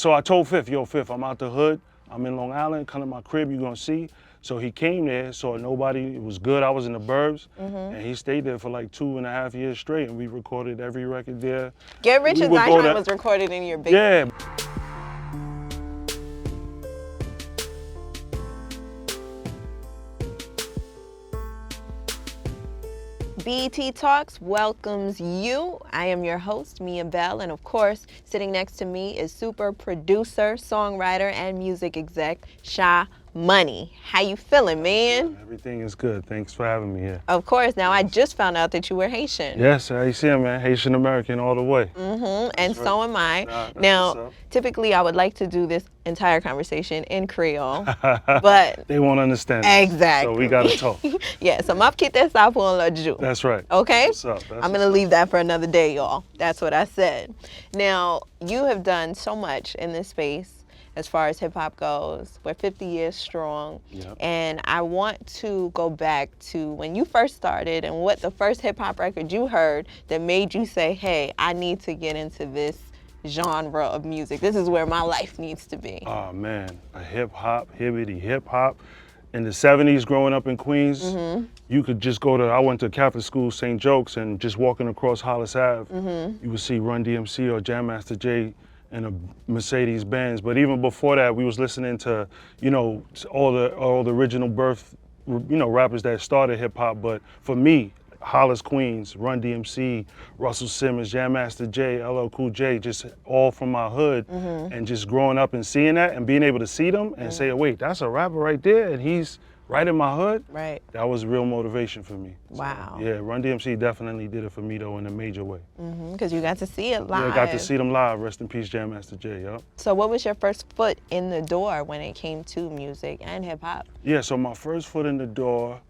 So I told Fifth, yo, Fifth, I'm out the hood. I'm in Long Island, come to my crib, you're gonna see. So he came there, saw nobody, it was good. I was in the burbs, and he stayed there for like 2.5 years straight, and we recorded every record there. Get Rich or Die Trying was recorded in your basement. Yeah. BET Talks welcomes you. I am your host, Mia Bell, and of course, sitting next to me is super producer, songwriter, and music exec, Sha Money. How you feeling, man? Everything is good. Thanks for having me here. Of course. Now, I just found out that you were Haitian. Yes, I see him, man. Haitian American all the way. And so am I. Now, typically, I would like to do this entire conversation in Creole, but they won't understand. Exactly. So we gotta talk. Yeah, so I'm quitter ça pour un autre jour. That's right. Okay? What's up? I'm gonna leave that for another day, y'all. That's what I said. Now, you have done so much in this space as far as hip hop goes. We're 50 years strong. Yep. And I want to go back to when you first started and what the first hip hop record you heard that made you say, hey, I need to get into this genre of music. This is where my life needs to be. Oh man, a hip hop, hibbity hip hop. In the 70s, growing up in Queens, you could just go to, I went to Catholic school, St. Jokes, and just walking across Hollis Ave, you would see Run DMC or Jam Master Jay in a Mercedes Benz. But even before that, we was listening to, you know, all the original birth, you know, rappers that started hip hop. But for me, Hollis, Queens, Run DMC, Russell Simmons, Jam Master Jay, LL Cool J, just all from my hood, and just growing up and seeing that and being able to see them and say, wait, that's a rapper right there, and he's right in my hood. Right. That was real motivation for me. Wow. So, yeah, Run DMC definitely did it for me though in a major way. Because you got to see it live. Yeah, I got to see them live. Rest in peace, Jam Master Jay. Yup. So what was your first foot in the door when it came to music and hip hop? Yeah, so my first foot in the door,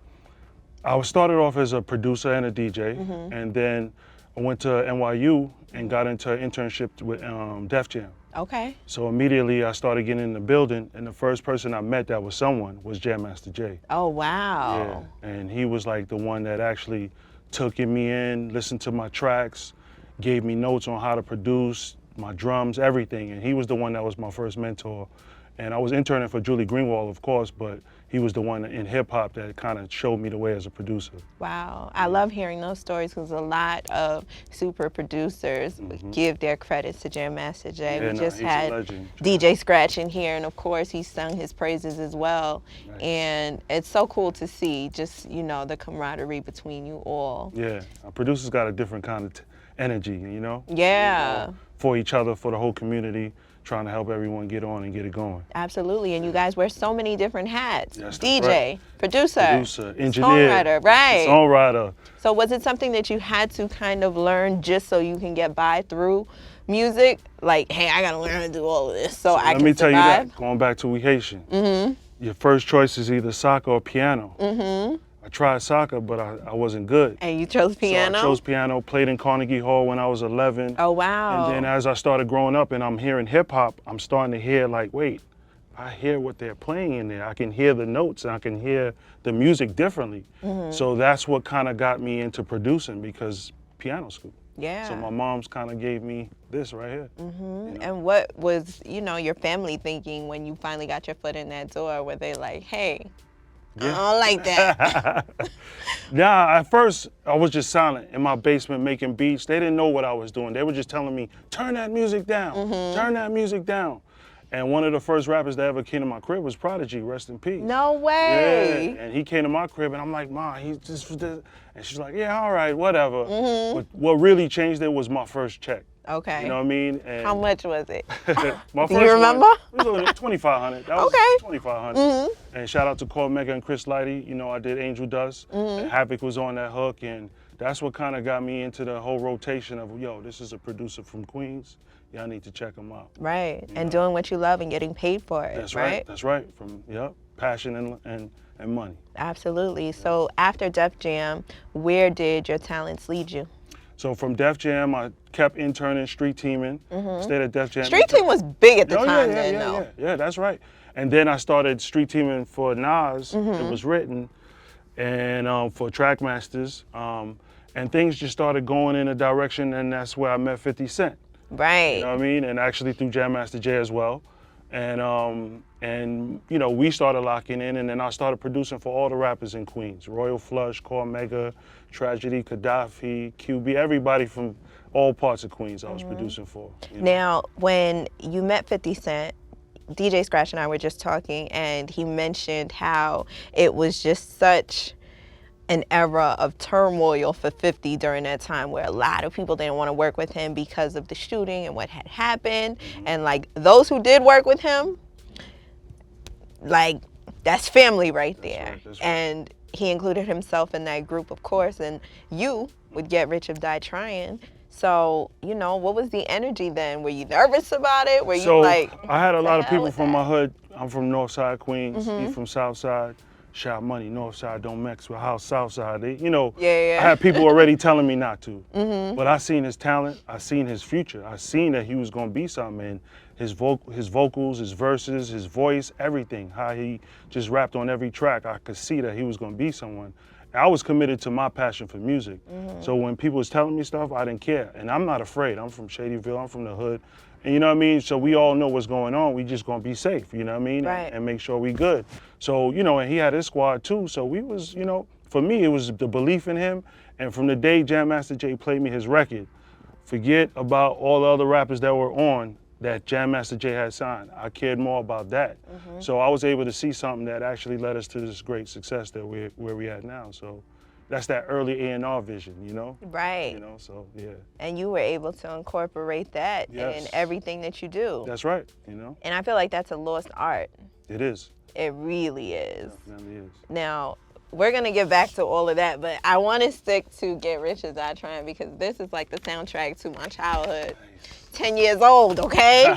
I started off as a producer and a DJ, and then I went to NYU and got into an internship with Def Jam. Okay. So immediately I started getting in the building, and the first person I met that was someone was Jam Master Jay. Oh, wow. Yeah, and he was like the one that actually took me in, listened to my tracks, gave me notes on how to produce, my drums, everything, and he was the one that was my first mentor. And I was interning for Julie Greenwald, of course, but he was the one in hip hop that kind of showed me the way as a producer. Wow. I love hearing those stories because a lot of super producers give their credits to Jam Master Jay. Yeah, We just he's had a legend. DJ Scratch in here, and of course he sung his praises as well. Nice. And it's so cool to see just, you know, the camaraderie between you all. Yeah, producers got a different kind of energy, you know? Yeah. For each other, for the whole community, trying to help everyone get on and get it going. Absolutely, and you guys wear so many different hats. Yes, that's DJ, right. producer, engineer, songwriter, right. Songwriter. So was it something that you had to kind of learn just so you can get by through music? Like, hey, I gotta learn how to do all of this so I can survive? Let me tell you that, going back to We Haitian, your first choice is either soccer or piano. I tried soccer, but I wasn't good. And you chose piano? So I chose piano, played in Carnegie Hall when I was 11. Oh, wow. And then as I started growing up and I'm hearing hip hop, I'm starting to hear like, wait, I hear what they're playing in there. I can hear the notes and I can hear the music differently. So that's what kind of got me into producing, because piano school. Yeah. So my mom's kind of gave me this right here. You know? And what was, you know, your family thinking when you finally got your foot in that door? Were they like, hey, I don't like that? Nah, at first I was just silent in my basement making beats. They didn't know what I was doing. They were just telling me, turn that music down, turn that music down. And one of the first rappers that ever came to my crib was Prodigy, rest in peace. No way. Yeah, and he came to my crib and I'm like, Ma, he's just, and she's like, yeah, all right, whatever. But what really changed it was my first check. Okay. You know what I mean? And how much was it? my Do you remember? One, it was $2,500. That was Okay. $2,500. And shout out to Cole Mega and Chris Lighty. You know, I did Angel Dust. And Havoc was on that hook, and that's what kind of got me into the whole rotation of, yo, this is a producer from Queens. Y'all need to check him out. Right. And doing what you love and getting paid for it. That's right. That's right. From passion and money. Absolutely. So after Def Jam, where did your talents lead you? So from Def Jam, I kept interning, street teaming, stayed at Def Jam. Street team was big at the time then, though. Yeah, that's right. And then I started street teaming for Nas, It Was Written, and for Trackmasters. And things just started going in a direction, and that's where I met 50 Cent. Right. You know what I mean? And actually through Jam Master Jay as well. And you know, we started locking in, and then I started producing for all the rappers in Queens. Royal Flush, Core Mega, Tragedy, Gaddafi, QB, everybody from all parts of Queens I was producing for. You know? Now, when you met 50 Cent, DJ Scratch and I were just talking, and he mentioned how it was just such an era of turmoil for 50 during that time, where a lot of people didn't want to work with him because of the shooting and what had happened. And like those who did work with him, like that's family right there. That's right. And he included himself in that group, of course, and you would Get Rich or Die Tryin'. So, you know, what was the energy then? Were you nervous about it? Were you like, I had a lot of hell people with from that? my hood. I'm from Northside Queens. He from Southside. Sha Money, Northside, don't mix with House Southside. They, you know, Yeah. I had people already telling me not to. But I seen his talent. I seen his future. I seen that he was gonna be something. And his vocals, his verses, his voice, everything. How he just rapped on every track. I could see that he was gonna be someone. I was committed to my passion for music. So when people was telling me stuff, I didn't care. And I'm not afraid. I'm from Shadyville. I'm from the hood. And you know what I mean? So we all know what's going on. We just gonna be safe, you know what I mean? Right. And make sure we good. So, you know, and he had his squad too. So we was, you know, for me, it was the belief in him. And from the day Jam Master Jay played me his record, forget about all the other rappers that were on that Jam Master Jay had signed. I cared more about that. So I was able to see something that actually led us to this great success that where we at now. So that's that early A&R vision, you know? Right. You know, so yeah. And you were able to incorporate that Yes. in everything that you do. That's right, you know? And I feel like that's a lost art. It is. It really is. Definitely is. Now, we're going to get back to all of that, but I want to stick to Get Rich or Die Tryin' because this is like the soundtrack to my childhood. 10 years old, okay?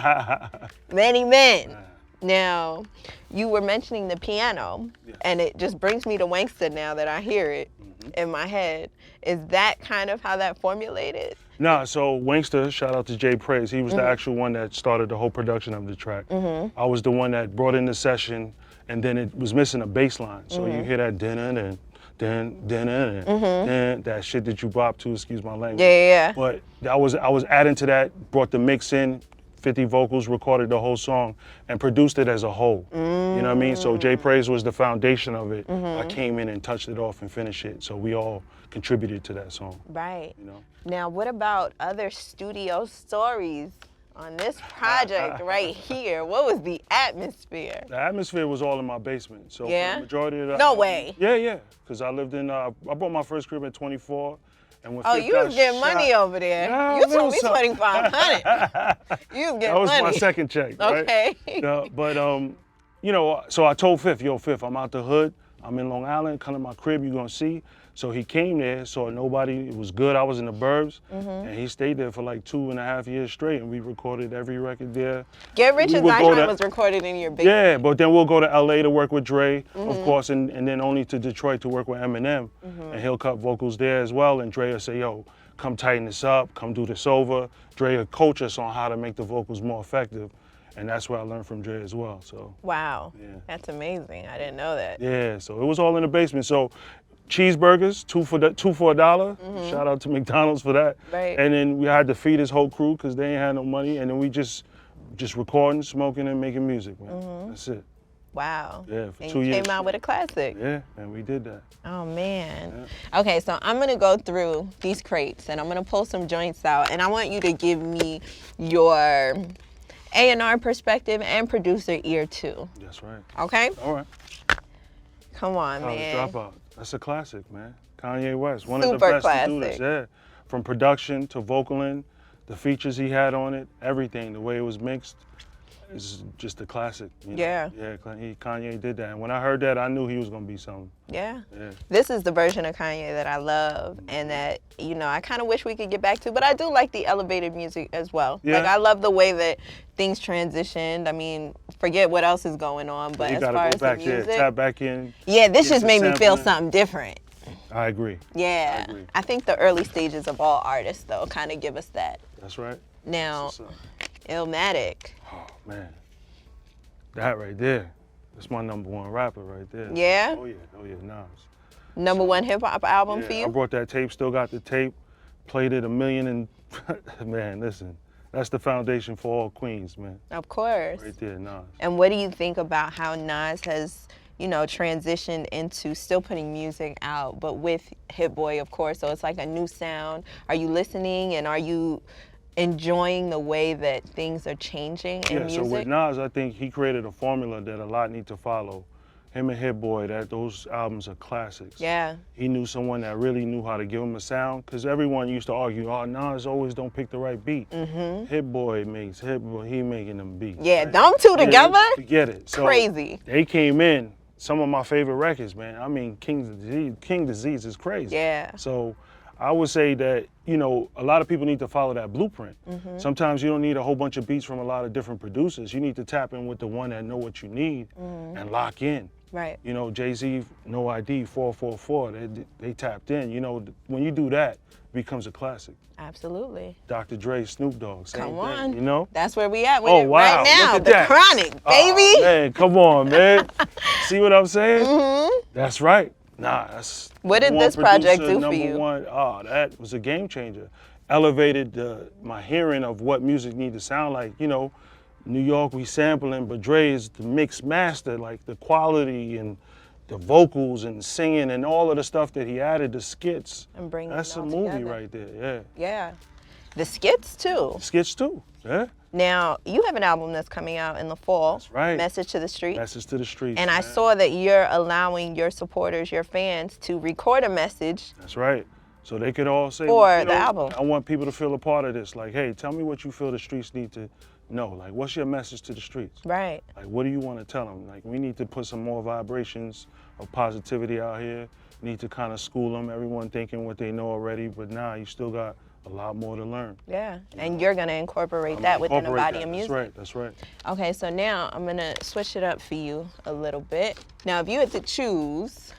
Many men. Now, you were mentioning the piano, and it just brings me to Wanksta now that I hear it in my head. Is that kind of how that formulated? Nah, so Wanksta, shout out to Jay Praise, he was the actual one that started the whole production of the track. I was the one that brought in the session, and then it was missing a bass line. So you hear that din that shit that you bop to, excuse my language. Yeah. But I was adding to that, brought the mix in, 50 vocals, recorded the whole song, and produced it as a whole. You know what I mean? So Jay Praise was the foundation of it. I came in and touched it off and finished it. So we all contributed to that song. Right. You know? Now, what about other studio stories on this project right here? What was the atmosphere? The atmosphere was all in my basement. So Yeah? for the majority of the No way. Yeah. Because I lived in, I bought my first crib at 24. And when Oh, Fifth you got was getting shot- money over there. Yeah, You a told me little something. 2,500. You was getting That was money. my second check, right? Okay. But you know, so I told Fifth, yo, Fifth, I'm out the hood. I'm in Long Island, come to my crib, you gonna see. So he came there, saw nobody, it was good. I was in the burbs, and he stayed there for like 2.5 years straight, and we recorded every record there. Get Rich We or would Die go Tryin' to- was recorded in your basement. Yeah, but then we'll go to LA to work with Dre, of course, and then only to Detroit to work with Eminem. And he'll cut vocals there as well, and Dre will say, yo, come tighten this up, come do this over. Dre will coach us on how to make the vocals more effective. And that's what I learned from Dre as well, so. Wow. Yeah. That's amazing. I didn't know that. Yeah, so it was all in the basement. So cheeseburgers, two for $1. Shout out to McDonald's for that. Right. And then we had to feed his whole crew because they ain't had no money. And then we just recording, smoking, and making music, man. That's it. Wow. Yeah, for And 2 you years. came out with a classic. Yeah, and we did that. Oh man. Okay, so I'm gonna go through these crates and I'm gonna pull some joints out, and I want you to give me your A&R perspective and producer ear too. That's right. Okay? All right. Come on, College man. Dropout. That's a classic, man. Kanye West, one of the Super best to do this. classic. Yeah, from production to vocaling, the features he had on it, everything, the way it was mixed, is just a classic. You know? Yeah. Yeah, Kanye did that, and when I heard that, I knew he was gonna be something. Yeah. Yeah. This is the version of Kanye that I love and that, you know, I kind of wish we could get back to, but I do like the elevated music as well. Yeah. Like, I love the way that things transitioned. I mean, forget what else is going on, but You as gotta far go as back the there, music, tap back in. yeah, this get just the made me feel sampling. something different. I agree. Yeah. I agree. I think the early stages of all artists, though, kind of give us that. That's right. Now, That's what's up. Illmatic. Oh man, that right there. That's my #1 rapper right there. Yeah? Oh yeah, Nas. Number one hip hop album for I you? brought that tape, still got the tape, played it a million and, man, listen, that's the foundation for all Queens, man. Of course. Right there, Nas. And what do you think about how Nas has, transitioned into still putting music out, but with Hit Boy, of course, so it's like a new sound. Are you listening and are you enjoying the way that things are changing in music? So with Nas, I think he created a formula that a lot need to follow. Him and Hit Boy, those albums are classics. Yeah. He knew someone that really knew how to give him a sound, because everyone used to argue, oh, Nas always don't pick the right beat. Hit Boy, he making them beats. Yeah, right? them two together? Forget it. So crazy. They came in, some of my favorite records, man. I mean, King Disease is crazy. Yeah. So I would say that, a lot of people need to follow that blueprint. Sometimes you don't need a whole bunch of beats from a lot of different producers. You need to tap in with the one that know what you need and lock in. Right. Jay-Z, No ID, 444, they tapped in. When you do that, it becomes a classic. Absolutely. Dr. Dre, Snoop Dogg, same Come on. thing, That's where we at with Oh, it wow. right now. Look at The that. Chronic, baby. Oh, man, come on, man. See what I'm saying? That's right. Nah, that's What did number this one project producer, do for number you? one. Oh, that was a game changer. Elevated my hearing of what music need to sound like. New York, we sampling, but Dre is the mix master, like the quality and the vocals and singing and all of the stuff that he added, the skits. And bringing That's it a all movie together. right there, yeah. Yeah. The skits too. Skits too, yeah. Now, you have an album that's coming out in the fall. That's right. Message to the Street. Message to the Streets. And I man. saw that you're allowing your supporters, your fans, to record a message. That's right. So they could all say, For the album. I want people to feel a part of this. Like, hey, tell me what you feel the streets need to know. Like, what's your message to the streets? Right. Like, what do you want to tell them? Like, we need to put some more vibrations of positivity out here. Need to kind of school them. Everyone thinking what they know already, but now you still got a lot more to learn. Yeah. And you're going to incorporate that within the body of music. That's right. Okay, so now I'm going to switch it up for you a little bit. Now, if you had to choose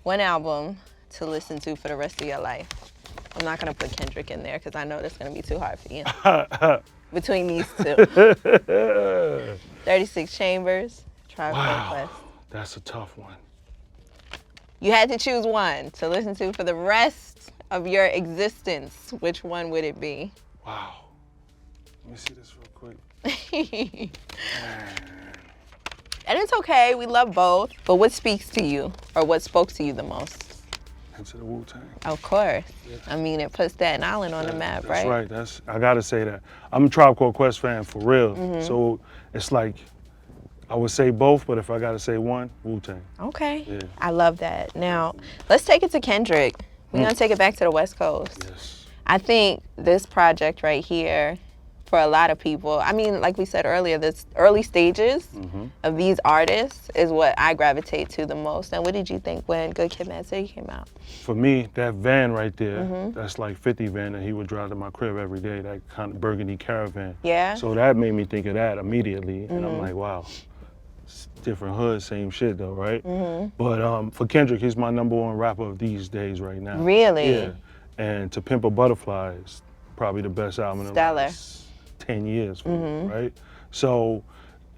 one album to listen to for the rest of your life, I'm not going to put Kendrick in there because I know that's going to be too hard for you. Between these two. 36 Chambers, Tribe Called Quest. That's a tough one. You had to choose one to listen to for the rest of your existence. Which one would it be? Wow. Let me see this real quick. And it's okay, we love both. But what speaks to you, or what spoke to you the most? Into the Wu-Tang. Of course. Yeah. I mean, it puts Staten Island on the map, right? That's right. I gotta say that. I'm a Tribe Called Quest fan for real. So it's like, I would say both, but if I gotta say one, Wu-Tang. Okay. Yeah. I love that. Now, let's take it to Kendrick. We're gonna take it back to the West Coast. Yes. I think this project right here, for a lot of people, I mean, like we said earlier, this early stages of these artists is what I gravitate to the most. And what did you think when Good Kid, Mad City came out? For me, that van right there, that's like 50 van that he would drive to my crib every day, that kind of burgundy caravan. Yeah? So that made me think of that immediately. And I'm like, wow, it's different hood, same shit though, right? But for Kendrick, he's my #1 rapper of these days right now. Really? Yeah. And To Pimp a Butterfly is probably the best album in the Stellar. last 10 years for me, right? So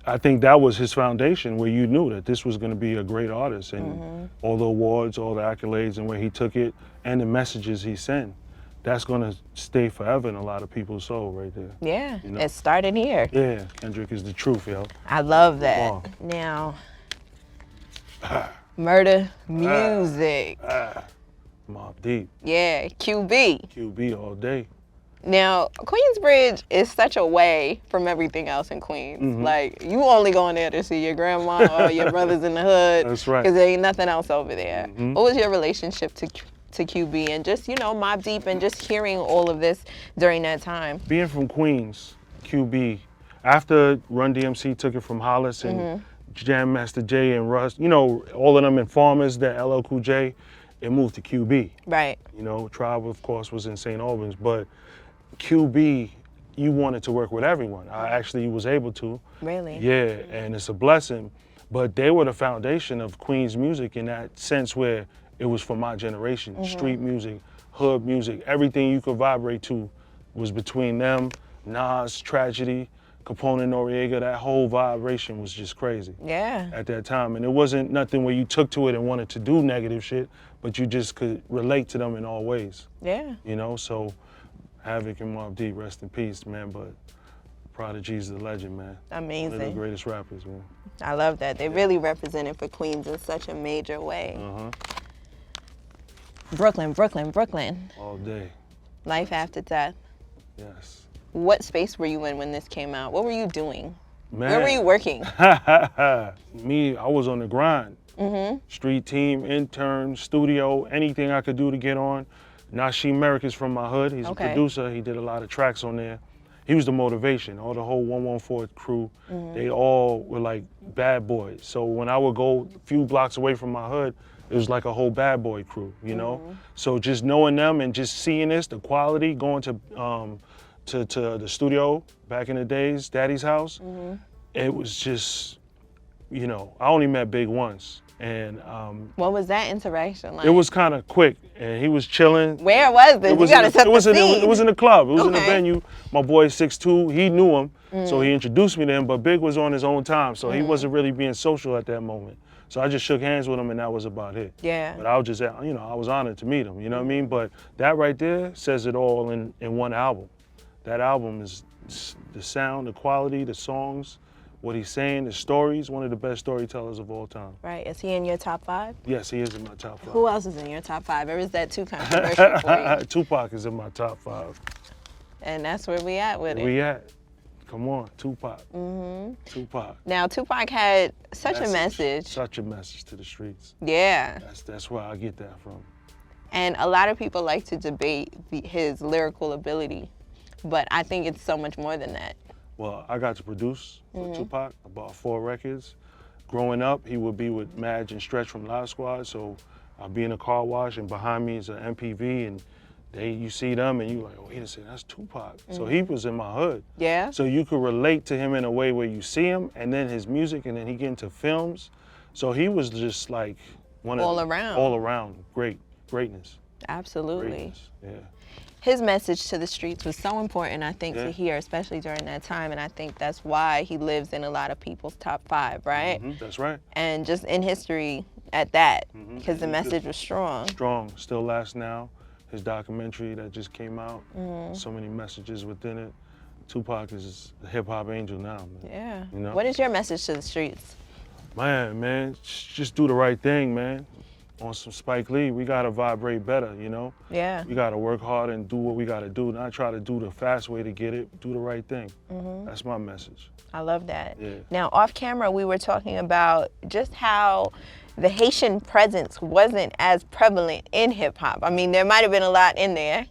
I think that was his foundation, where you knew that this was going to be a great artist, and all the awards, all the accolades, and where he took it, and the messages he sent, that's going to stay forever in a lot of people's soul right there. Yeah, You know? it started here. Yeah, Kendrick is the truth, yo. I love that. Wow. Now, Murder Music. Mobb Deep, Yeah, QB. QB all day. Now, Queensbridge is such away from everything else in Queens. Like, you only going there to see your grandma or your brothers in the hood. That's right. Because there ain't nothing else over there. What was your relationship to QB and just, Mobb Deep and just hearing all of this during that time? Being from Queens, QB, after Run DMC took it from Hollis and Jam Master Jay and Russ, all of them and Farmers, that LL Cool J, it moved to QB. Right. Tribe, of course, was in St. Albans, but QB, you wanted to work with everyone. I actually was able to. Really? Yeah, and it's a blessing. But they were the foundation of Queens music in that sense, where it was for my generation. Street music, hood music, everything you could vibrate to was between them, Nas, Tragedy, Capone, Noriega. That whole vibration was just crazy. Yeah. At that time. And it wasn't nothing where you took to it and wanted to do negative shit, but you just could relate to them in all ways. Yeah. So Havoc and Mobb Deep, rest in peace, man. But Prodigy's the legend, man. One of the Amazing. greatest rappers, man. I love that. They really represented for Queens in such a major way. Brooklyn, Brooklyn, Brooklyn. All day, Life after death. yes. What space were you in when this came out? What were you doing? Man. Where were you working? Me, I was on the grind. Street team, intern, studio, anything I could do to get on. Nasheem Merrick is from my hood. He's a producer. He did a lot of tracks on there. He was the motivation. All the whole 114 crew, they all were like bad boys. So when I would go a few blocks away from my hood, it was like a whole bad boy crew, you know? So just knowing them and just seeing this, the quality, going to the studio back in the days, Daddy's house, it was just, you know, I only met Big once. And What was that interaction like? it was kind of quick, and he was chilling. Where was this? You gotta set the scene. It was in the club. It was in the Okay. venue. My boy 6'2", he knew him, so he introduced me to him, but Big was on his own time, so he wasn't really being social at that moment. So I just shook hands with him, and that was about it. Yeah. But I was just, you know, I was honored to meet him, you know what I mean? But that right there says it all in one album. That album is the sound, the quality, the songs, what he's saying, the stories, one of the best storytellers of all time. Right. Is he in your top 5? Yes, he is in my top 5. Who else is in your top 5? Or is that too controversial for you? Tupac is in my top 5. And that's where we at with it. Where we at? Come on, Tupac. Tupac. Now, Tupac had such a message. Such a message to the streets. Yeah. That's where I get that from. And a lot of people like to debate his lyrical ability, but I think it's so much more than that. Well, I got to produce for Tupac, about 4 records. Growing up, he would be with Madge and Stretch from Live Squad, so I'd be in a car wash, and behind me is an MPV, and you see them, and you're like, oh, wait a second, that's Tupac. So he was in my hood. Yeah. So you could relate to him in a way where you see him, and then his music, and then he get into films. So he was just like All around. All around, greatness. Absolutely. Greatness, yeah. His message to the streets was so important, I think, to hear, especially during that time. And I think that's why he lives in a lot of people's top 5, right? That's right. And just in history at that, because the message was strong. Strong, still lasts now. His documentary that just came out, so many messages within it. Tupac is a hip hop angel now, man. Yeah. You know? What is your message to the streets? Man, just do the right thing, man. On some Spike Lee, we gotta vibrate better, you know? Yeah. We gotta work hard and do what we gotta do, not try to do the fast way to get it, do the right thing. That's my message. I love that. Yeah. Now, off camera, we were talking about just how the Haitian presence wasn't as prevalent in hip hop. I mean, there might have been a lot in there,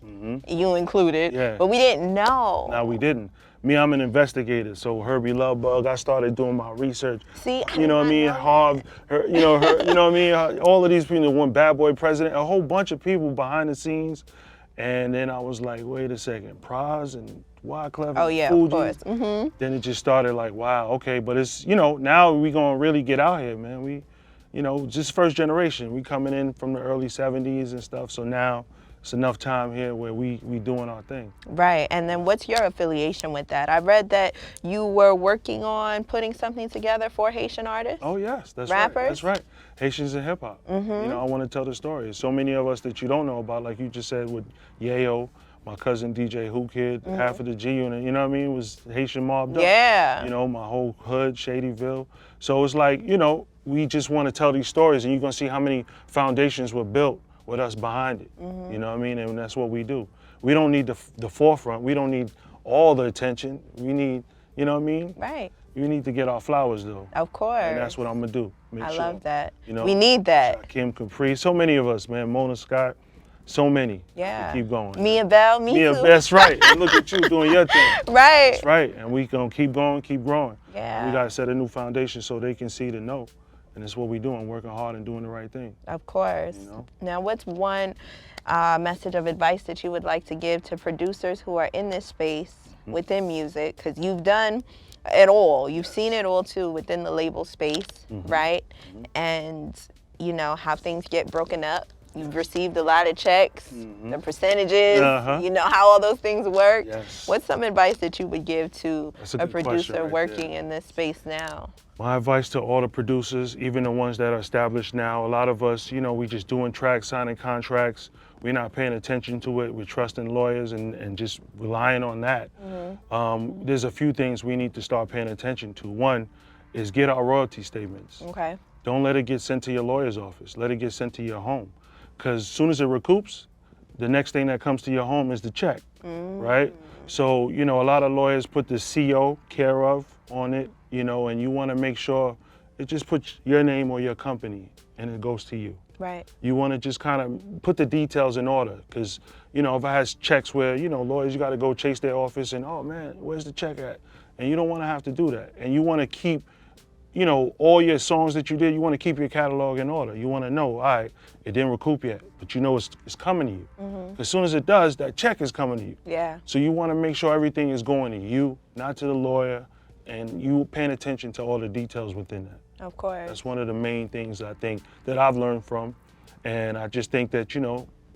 you included, but we didn't know. No, we didn't. Me, I'm an investigator, so Herbie Lovebug, I started doing my research. See, you know what I mean? Harv, you know what I mean? All of these people, one Bad Boy President, a whole bunch of people behind the scenes. And then I was like, wait a second, Praz and Wyclef Oh, and yeah, Fuji. of course. Then it just started like, wow, okay, but it's, you know, now we gonna really get out here, man. We, you know, just first generation. We coming in from the early 70s and stuff, so now it's enough time here where we doing our thing. Right, and then what's your affiliation with that? I read that you were working on putting something together for Haitian artists. Oh yes, that's Rappers? right. That's right. Haitians in hip hop. You know, I want to tell the story. There's so many of us that you don't know about, like you just said with Yayo, my cousin DJ Who Kid, half of the G Unit. You know what I mean? Was Haitian mobbed up. Yeah. You know, my whole hood, Shadyville. So it's like, you know, we just want to tell these stories, and you're gonna see how many foundations were built with us behind it. You know what I mean? And that's what we do. We don't need the forefront. We don't need all the attention. We need, you know what I mean? Right. You need to get our flowers though. Of course. And that's what I'm gonna do. Make I sure. love that. You know, we need that. Kim Capri, so many of us, man. Mona Scott, so many. Yeah. We keep going. Mia Bell, me too. That's right. And look at you doing your thing. Right. That's right. And we gonna keep going, keep growing. Yeah. We gotta set a new foundation so they can see the know. And it's what we doing, working hard and doing the right thing. Of course. You know? Now, what's one message of advice that you would like to give to producers who are in this space within music? Because you've done it all. You've seen it all too within the label space, right? And you know how things get broken up You've received a lot of checks, Mhm. the percentages, Uh-huh. you know how all those things work. Yes. What's some advice that you would give to That's a a good question producer right working there. in this space now? My advice to all the producers, even the ones that are established now, a lot of us, we just doing tracks, signing contracts. We're not paying attention to it. We're trusting lawyers and just relying on that. There's a few things we need to start paying attention to. One is get our royalty statements. Okay. Don't let it get sent to your lawyer's office. Let it get sent to your home. Because as soon as it recoups, the next thing that comes to your home is the check, right? So, a lot of lawyers put the CO, care of, on it, and you want to make sure it just puts your name or your company and it goes to you. Right. You want to just kind of put the details in order because, if I has checks where, lawyers, you got to go chase their office and, oh man, where's the check at? And you don't want to have to do that. And you want to keep all your songs that you did, you want to keep your catalog in order. You want to know, all right, it didn't recoup yet, but it's coming to you. As soon as it does, that check is coming to you. Yeah. So you want to make sure everything is going to you, not to the lawyer, and you paying attention to all the details within that. Of course. That's one of the main things I think that I've learned from. And I just think that,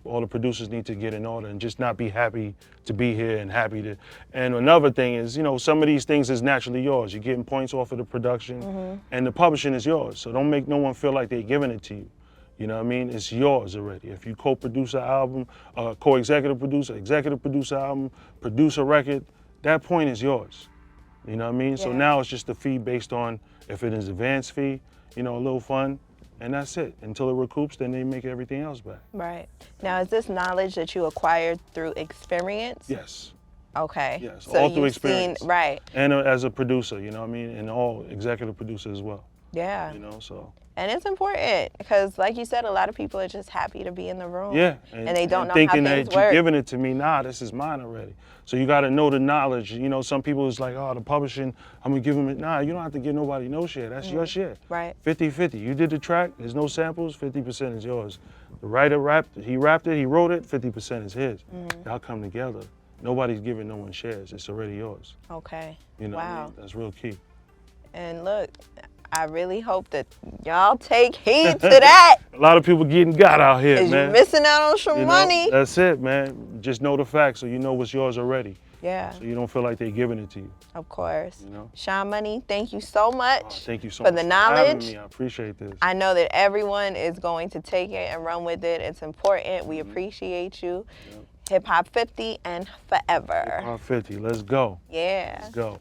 all the producers need to get in order and just not be happy to be here and happy to. And another thing is, some of these things is naturally yours. You're getting points off of the production and the publishing is yours. So don't make no one feel like they're giving it to you. You know what I mean? It's yours already. If you co-produce an album, co-executive producer, executive producer album, produce a record, that point is yours. You know what I mean? So Yeah. now it's just a fee based on if it is advance fee, a little fun. And that's it. Until it recoups, then they make everything else back. Right. Now, is this knowledge that you acquired through experience? Yes. Okay. Yes. So All through you've seen, experience. right. And as a producer, you know what I mean? And all executive producer as well. Yeah. So. And it's important because, like you said, a lot of people are just happy to be in the room. Yeah. And they don't know thinking how things that work. you're giving it to me, nah, this is mine already. So you got to know the knowledge. Some people is like, oh, the publishing, I'm going to give them it. Nah, you don't have to give nobody no share. That's your share. Right. 50-50. You did the track, there's no samples, 50% is yours. The writer rapped it, he wrote it, 50% is his. Y'all come together. Nobody's giving no one shares. It's already yours. Okay. You know what I Wow. mean? That's real key. And look, I really hope that y'all take heed to that. A lot of people getting got out here, Because you're man. missing out on some You know, money. That's it, man. Just know the facts so you know what's yours already. Yeah, So you don't feel like they're giving it to you. of course. You know? Sha Money, thank you so much. Oh, thank you so for much the for having knowledge. me. I appreciate this. I know that everyone is going to take it and run with it. It's important. We appreciate you. Hip Hop 50 and forever. Hip Hop 50. Let's go. Yeah. Let's go.